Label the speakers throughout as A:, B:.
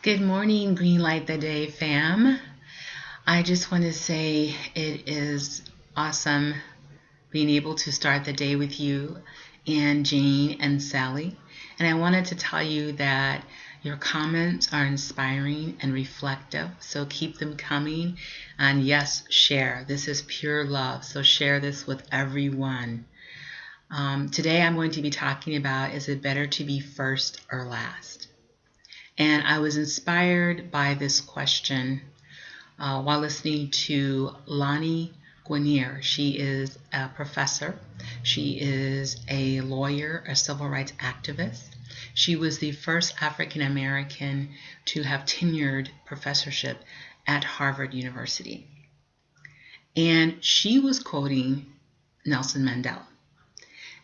A: Good morning, Greenlight the Day fam. I just want to say it is awesome being able to start the day with you and Jane and Sally. And I wanted to tell you that your comments are inspiring and reflective, so keep them coming. And yes, share. This is pure love, so share this with everyone. Today I'm going to be talking about, is it better to be first or last? And I was inspired by this question while listening to Lonnie Guinier. She is a professor. She is a lawyer, a civil rights activist. She was the first African American to have tenured professorship at Harvard University. And she was quoting Nelson Mandela.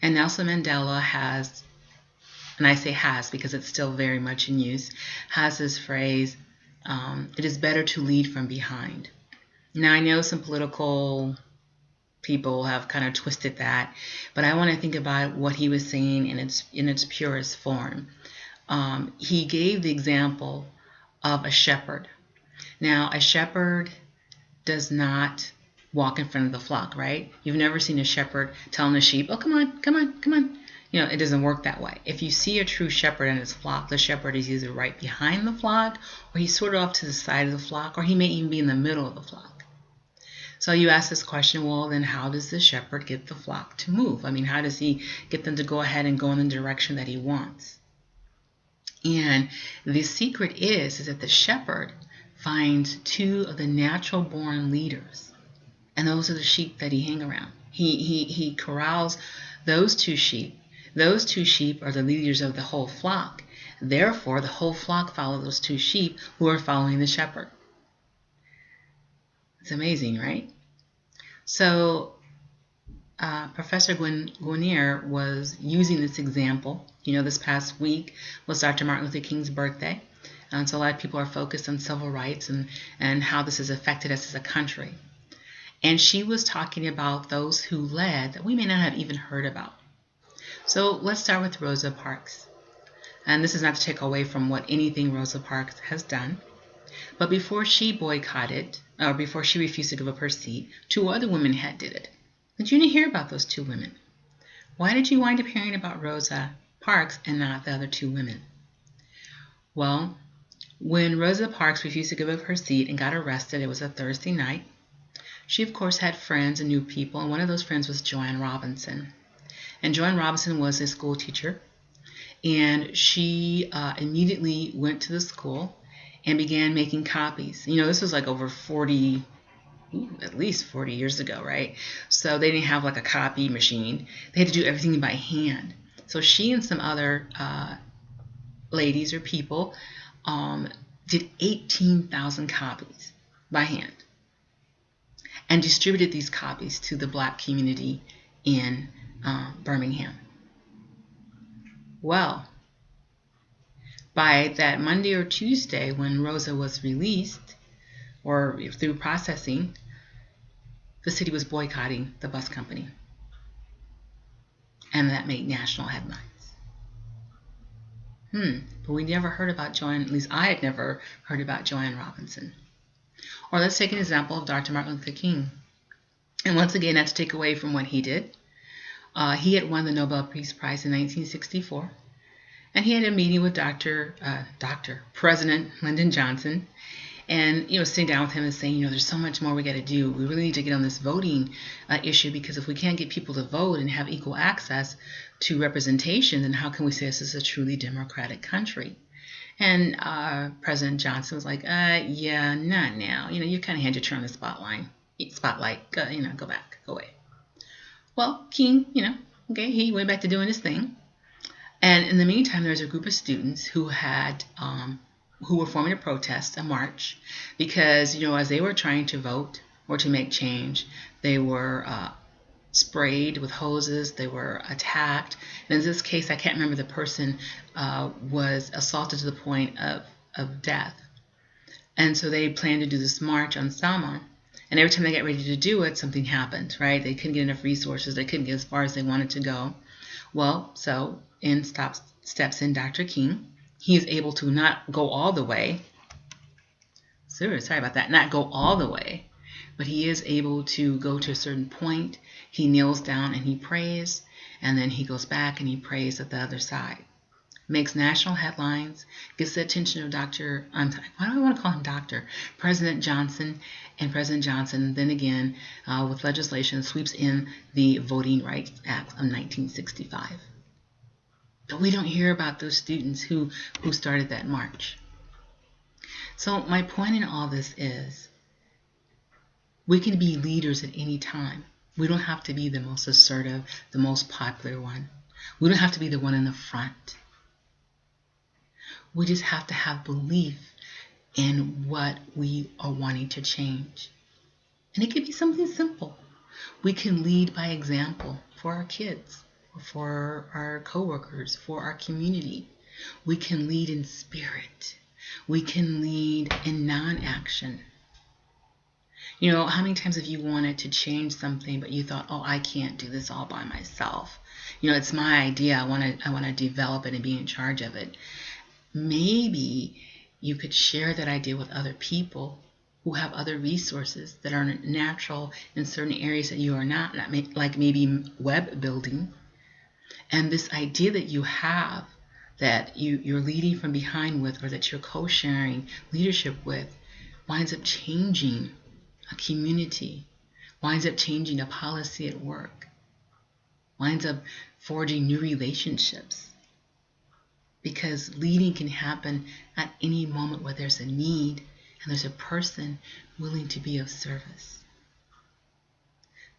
A: And Nelson Mandela has, and I say has because it's still very much in use, has this phrase, it is better to lead from behind. Now, I know some political people have kind of twisted that, but I want to think about what he was saying in its purest form. He gave the example of a shepherd. Now, a shepherd does not walk in front of the flock, right? You've never seen a shepherd telling a sheep, oh, come on, come on, come on. It doesn't work that way. If you see a true shepherd and his flock, the shepherd is either right behind the flock, or he's sort of off to the side of the flock, or he may even be in the middle of the flock. So you ask this question, well, then how does the shepherd get the flock to move? I mean, how does he get them to go ahead and go in the direction that he wants? And the secret is that the shepherd finds two of the natural born leaders, and those are the sheep that he hang around. He corrals those two sheep. Those two sheep are the leaders of the whole flock. Therefore, the whole flock follow those two sheep who are following the shepherd. It's amazing, right? So Professor Guinier was using this example. This past week was Dr. Martin Luther King's birthday. And so a lot of people are focused on civil rights and how this has affected us as a country. And she was talking about those who led that we may not have even heard about. So let's start with Rosa Parks. And this is not to take away from what anything Rosa Parks has done. But before she boycotted, or before she refused to give up her seat, two other women did it. Did you hear about those two women? Why did you wind up hearing about Rosa Parks and not the other two women? Well, when Rosa Parks refused to give up her seat and got arrested, it was a Thursday night. She, of course, had friends and knew people, and one of those friends was Joanne Robinson. And Joanne Robinson was a school teacher, and she immediately went to the school and began making copies. This was like over at least 40 years ago, right? So they didn't have like a copy machine. They had to do everything by hand. So she and some other ladies or people did 18,000 copies by hand and distributed these copies to the Black community in Birmingham. Well, by that Monday or Tuesday when Rosa was released, or through processing, the city was boycotting the bus company. And that made national headlines. But we never heard about Joanne, at least I had never heard about Joanne Robinson. Or let's take an example of Dr. Martin Luther King. And once again, not to take away from what he did. He had won the Nobel Peace Prize in 1964. And he had a meeting with President Lyndon Johnson. And, sitting down with him and saying, there's so much more we got to do. We really need to get on this voting issue, because if we can't get people to vote and have equal access to representation, then how can we say this is a truly democratic country? And President Johnson was like, yeah, not now. You kind of had your turn on the spotlight. Go back, go away. Well, King, he went back to doing his thing. And in the meantime, there was a group of students who were forming a protest, a march, because, as they were trying to vote or to make change, they were sprayed with hoses, they were attacked. And in this case, I can't remember, the person was assaulted to the point of death. And so they planned to do this march on Selma. And every time they got ready to do it, something happened, right? They couldn't get enough resources. They couldn't get as far as they wanted to go. Well, so in steps in Dr. King. He is able to not go all the way. Sorry about that. Not go all the way, but he is able to go to a certain point. He kneels down and he prays, and then he goes back and he prays at the other side. Makes national headlines, gets the attention of why do I want to call him Doctor? President Johnson, and President Johnson then again, with legislation, sweeps in the Voting Rights Act of 1965. But we don't hear about those students who started that march. So my point in all this is, we can be leaders at any time. We don't have to be the most assertive, the most popular one. We don't have to be the one in the front. We just have to have belief in what we are wanting to change. And it could be something simple. We can lead by example for our kids, for our coworkers, for our community. We can lead in spirit. We can lead in non-action. You know, how many times have you wanted to change something, but you thought, oh, I can't do this all by myself. You know, it's my idea. I want to develop it and be in charge of it. Maybe you could share that idea with other people who have other resources that are natural in certain areas that you are not, like maybe web building. And this idea that you have, that you're leading from behind with, or that you're co-sharing leadership with, winds up changing a community, winds up changing a policy at work, winds up forging new relationships. Because leading can happen at any moment where there's a need and there's a person willing to be of service.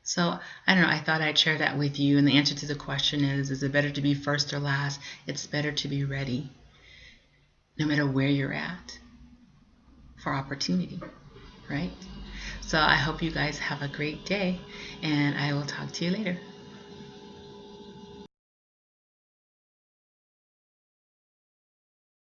A: So, I don't know, I thought I'd share that with you. And the answer to the question is it better to be first or last? It's better to be ready, no matter where you're at, for opportunity, right? So I hope you guys have a great day, and I will talk to you later.